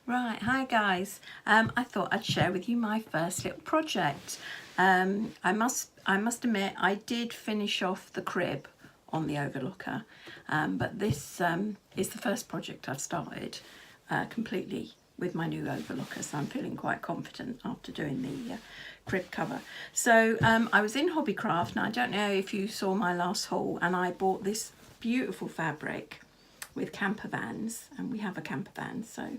Right, hi guys. I thought I'd share with you my first little project. I must admit I did finish off the crib on the Overlocker, but this is the first project I've started completely with my new Overlocker, so I'm feeling quite confident after doing the crib cover. So I was in Hobbycraft, and I don't know if you saw my last haul, and I bought this beautiful fabric with camper vans, and we have a camper van, so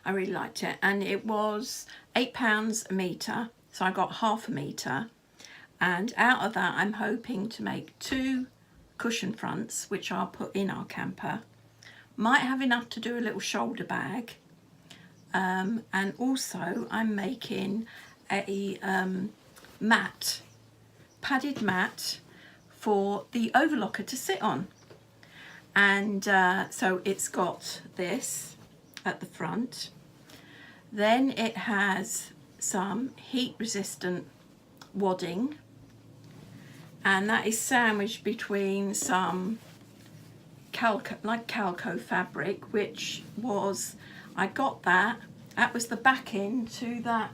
I really liked it, and it was £8 a metre, so I got half a metre, and out of that I'm hoping to make 2 cushion fronts which I'll put in our camper. Might have enough to do a little shoulder bag, and also I'm making a padded mat for the Overlocker to sit on. And so it's got this at the front, then it has some heat resistant wadding, and that is sandwiched between some calico fabric, which was, I got that was the backing to that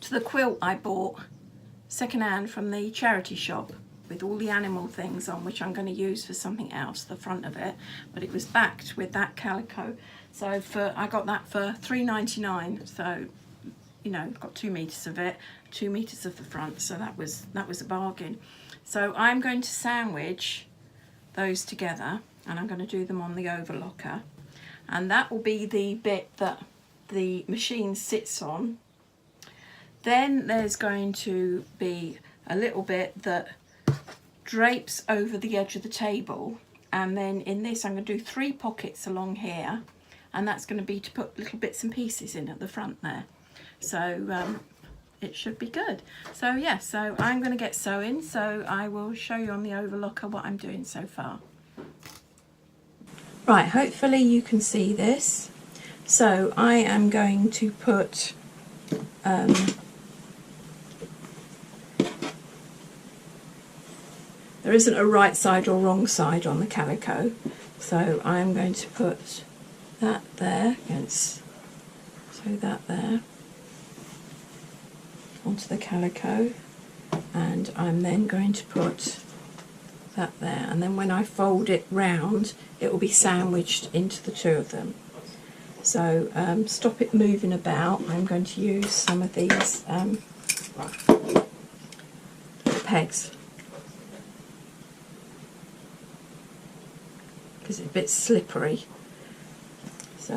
to the quilt I bought secondhand from the charity shop, with all the animal things on, which I'm going to use for something else, the front of it, but it was backed with that calico. So I got that for £3.99, so you know, got 2 meters of it, 2 meters of the front, so that was a bargain. So I'm going to sandwich those together, and I'm going to do them on the Overlocker, and that will be the bit that the machine sits on. Then there's going to be a little bit that drapes over the edge of the table, and then in this I'm going to do 3 pockets along here, and that's going to be to put little bits and pieces in at the front there. So it should be good. So yeah, so I'm going to get sewing, so I will show you on the Overlocker what I'm doing so far. Right, hopefully you can see this. So I am going to put there isn't a right side or wrong side on the calico, so I'm going to put that there, so that there onto the calico, and I'm then going to put that there, and then when I fold it round it will be sandwiched into the 2 of them. So stop it moving about. I'm going to use some of these pegs, because it's a bit slippery. So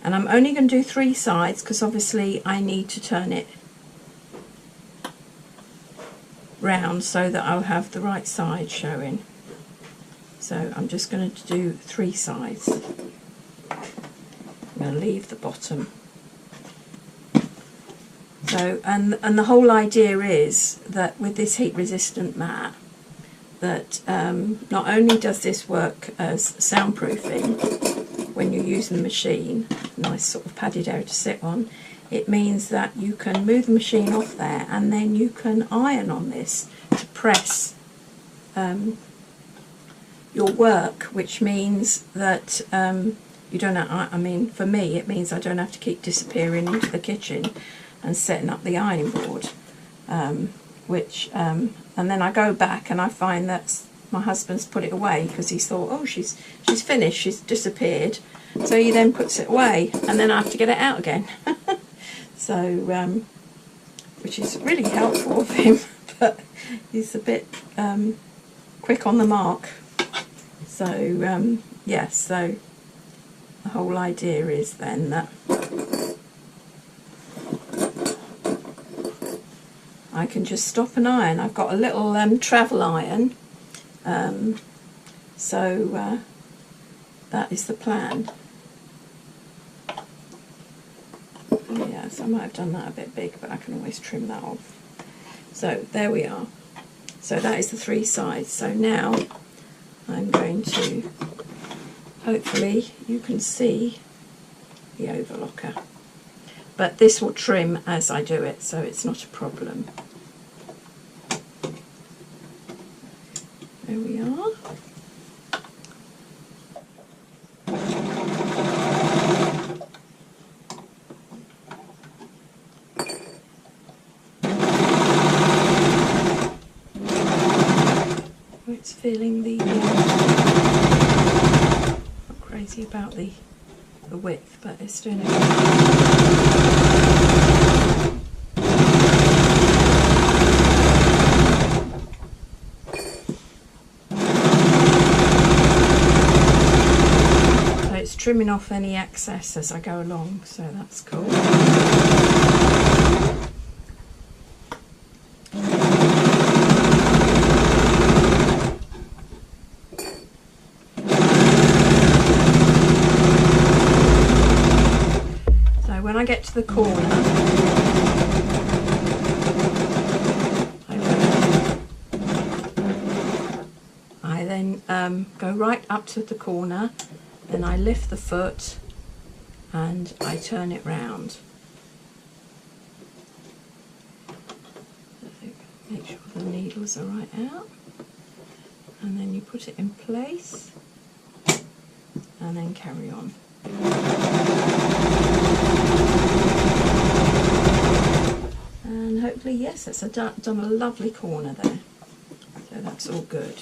and I'm only going to do 3 sides, because obviously I need to turn it round so that I'll have the right side showing. So I'm just going to do 3 sides. I'm going to leave the bottom. So and the whole idea is that with this heat resistant mat, that not only does this work as soundproofing when you're using the machine, nice sort of padded area to sit on, it means that you can move the machine off there, and then you can iron on this to press your work, which means that you don't have, I mean for me it means I don't have to keep disappearing into the kitchen and setting up the ironing board, and then I go back and I find that my husband's put it away, because he's thought, oh, she's finished, she's disappeared. So he then puts it away, and then I have to get it out again. So, which is really helpful of him, but he's a bit quick on the mark. So, yeah, so the whole idea is then that I can just stop and iron. I've got a little travel iron, so that is the plan. Yeah, so I might have done that a bit big, but I can always trim that off. So there we are. So that is the 3 sides. So now I'm going to, hopefully you can see the Overlocker, but this will trim as I do it, so it's not a problem. There we are. feeling the not crazy about the width, but it's doing it. So it's trimming off any excess as I go along, so that's cool. When I get to the corner, I then go right up to the corner, then I lift the foot and I turn it round. Make sure the needles are right out, and then you put it in place and then carry on. And hopefully, yes, it's done a lovely corner there, so that's all good.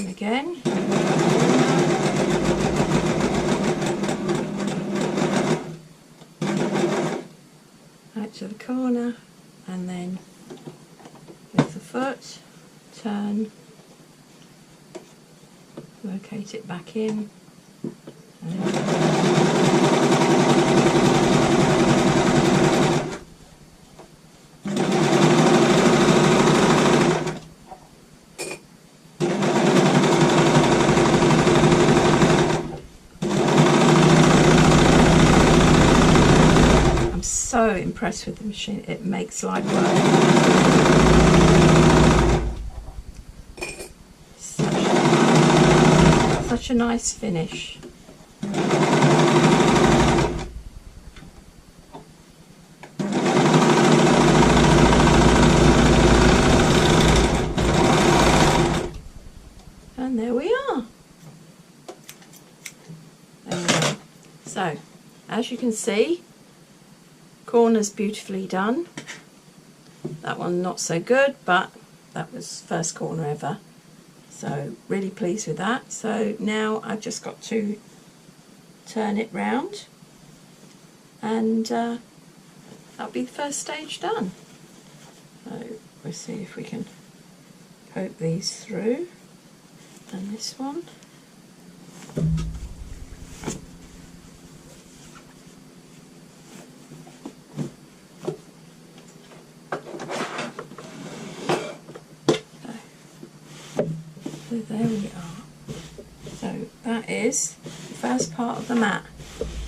Again, out to the corner, and then with the foot, turn, locate it back in, and so impressed with the machine. It makes light work. Such a nice finish. And there we are. There we go. So, as you can see, corner's beautifully done. That one not so good, but that was first corner ever. So really pleased with that. So now I've just got to turn it round, and that'll be the first stage done. So we'll see if we can poke these through, and this one. So there we are. So that is the first part of the mat.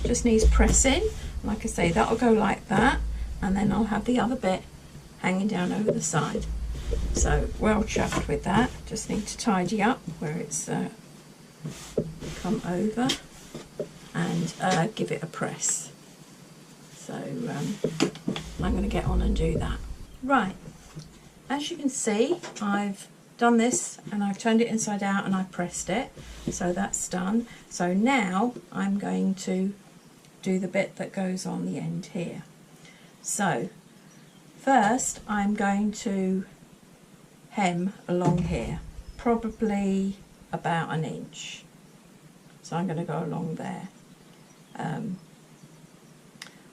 Just needs pressing. Like I say, that'll go like that, and then I'll have the other bit hanging down over the side. So well chuffed with that. Just need to tidy up where it's come over and give it a press. So I'm going to get on and do that. Right, as you can see, I've done this and I've turned it inside out and I've pressed it, so that's done. So now I'm going to do the bit that goes on the end here. So first I'm going to hem along here, probably about 1 inch. So I'm going to go along there.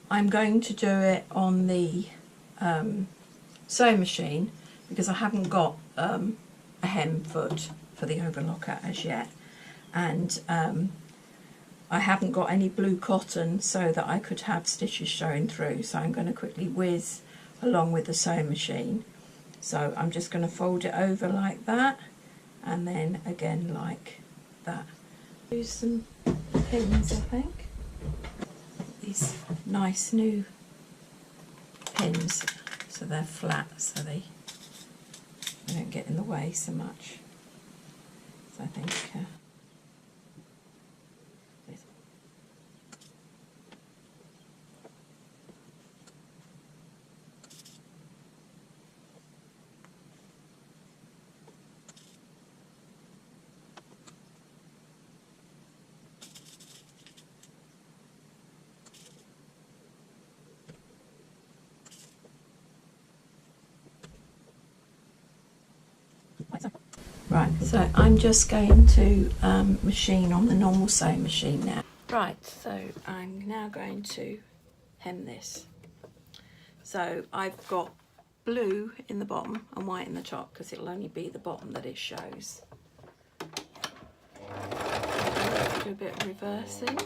I'm going to do it on the sewing machine because I haven't got a hem foot for the overlocker as yet, and I haven't got any blue cotton so that I could have stitches showing through, so I'm going to quickly whiz along with the sewing machine So I'm just going to fold it over like that, and then again like that. Use some pins, I think. These nice new pins, so they're flat, so they don't get in the way so much. So I think right, so I'm just going to machine on the normal sewing machine now. Right, so I'm now going to hem this. So I've got blue in the bottom and white in the top, because it'll only be the bottom that it shows. Do a bit of reversing.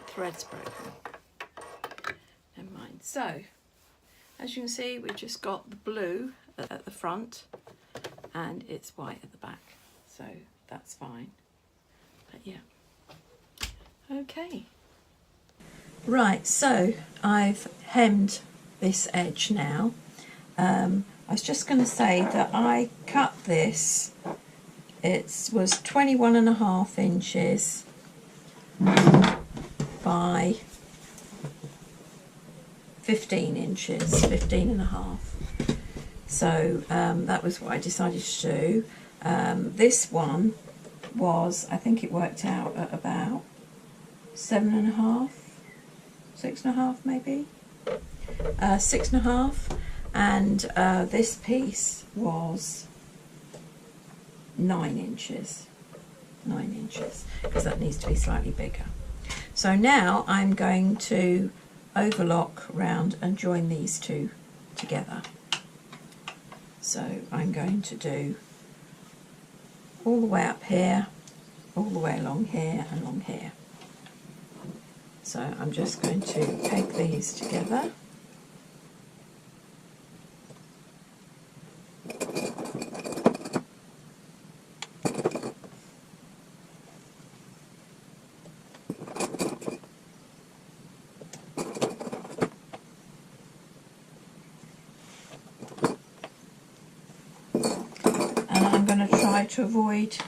Thread's broken. Never mind. So, as you can see, we've just got the blue at the front and it's white at the back. So that's fine. But yeah. Okay. Right, so I've hemmed this edge now. I was just going to say that I cut this. It was 21.5 inches by 15 inches, 15.5. So that was what I decided to do. This one was, I think it worked out at about 7.5, 6.5 maybe, 6.5, and this piece was 9 inches, because that needs to be slightly bigger. So now I'm going to overlock round and join these two together. So I'm going to do all the way up here, all the way along here and along here. So I'm just going to peg these together. To avoid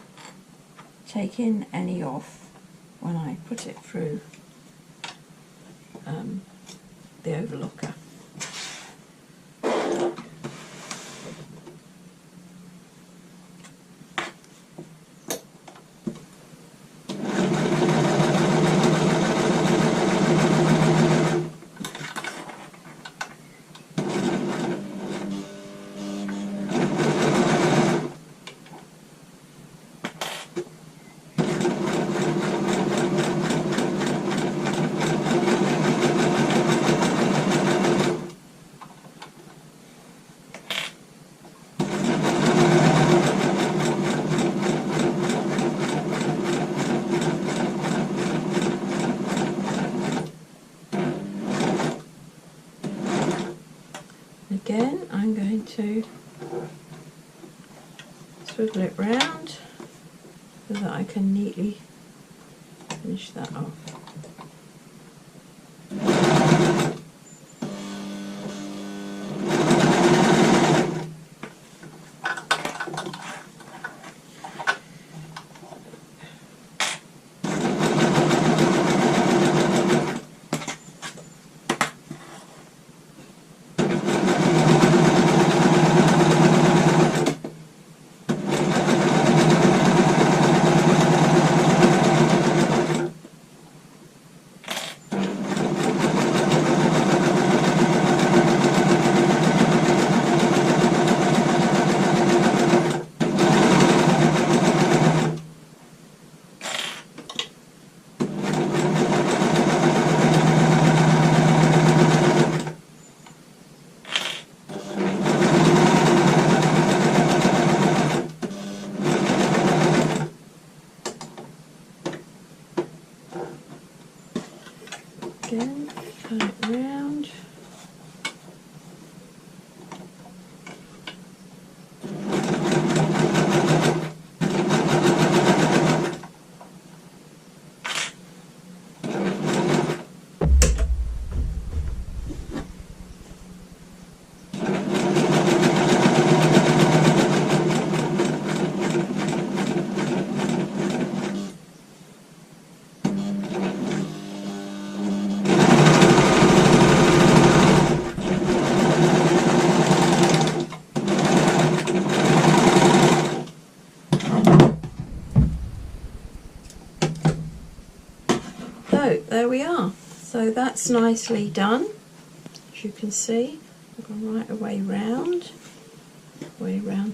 taking any off when I put it through the overlocker. Again, I'm going to swivel it round so that I can neatly finish that off. there we are. So that's nicely done. As you can see, I've gone right away round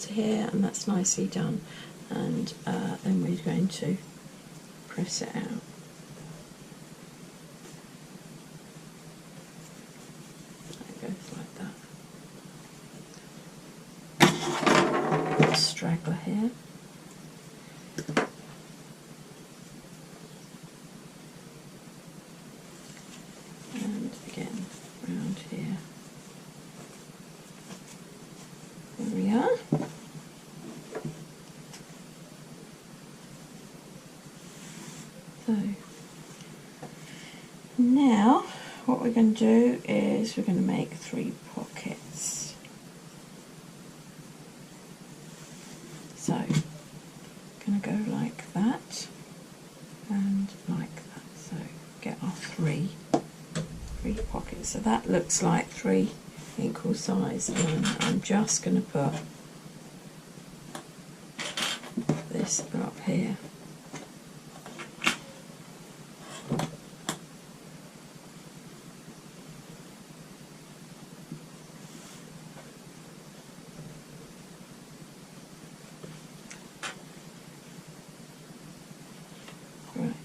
to here, and that's nicely done. And then we're going to press it out. It goes like that. Straggler here. And again round here. There we are. So now what we're going to do is we're going to make 3 pockets. So going to go like that and like that. So get our three pockets. So that looks like 3 equal size, and I'm just going to put this up here.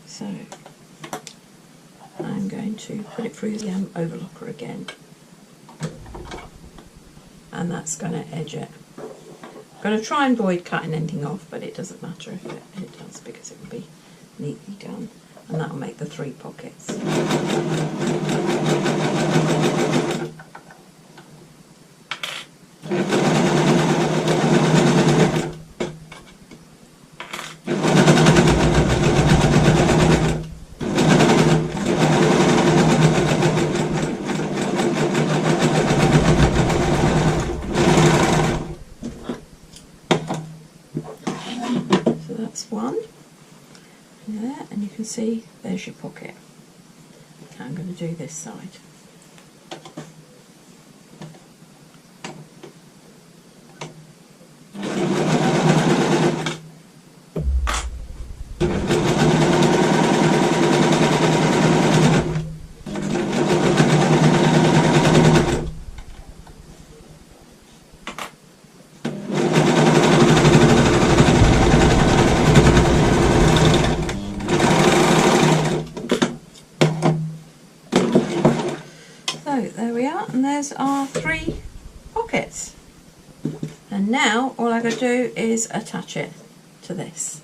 So I'm going to put it through the overlocker again, and that's going to edge it. I'm going to try and avoid cutting anything off, but it doesn't matter if it does, because it will be neatly done, and that will make the 3 pockets. One there, and you can see there's your pocket. Now I'm going to do this side. There we are, and there's our 3 pockets. And now all I've got to do is attach it to this.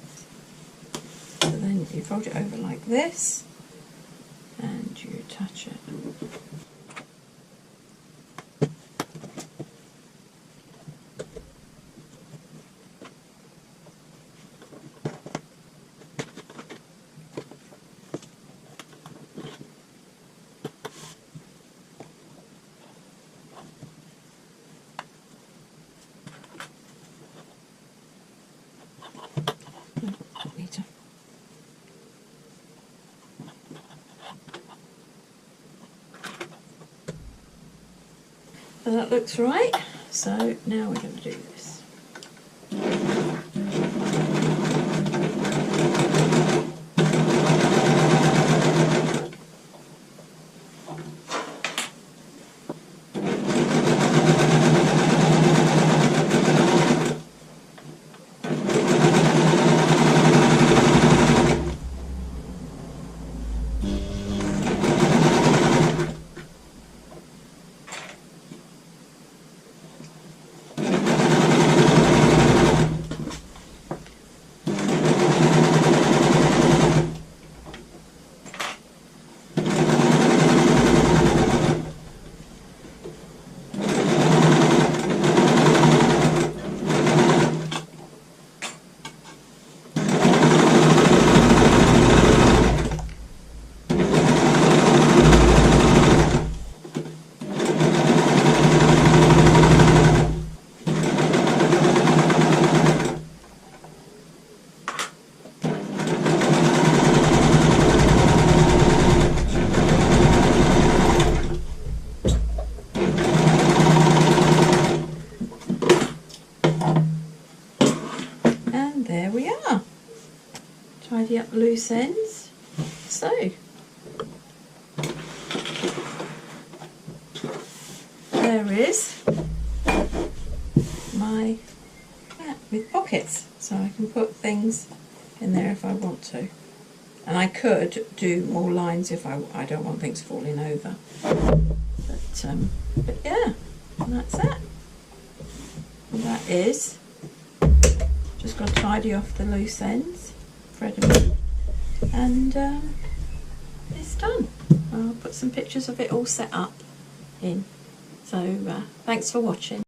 So then you fold it over like this, and you attach it. So that looks right. So now we're going to do this. Tidy up loose ends. So is my mat with pockets, so I can put things in there if I want to. And I could do more lines if I don't want things falling over. But yeah, and that's it. And that is, just got to tidy off the loose ends, thread them in, and it's done. I'll put some pictures of it all set up in. So thanks for watching.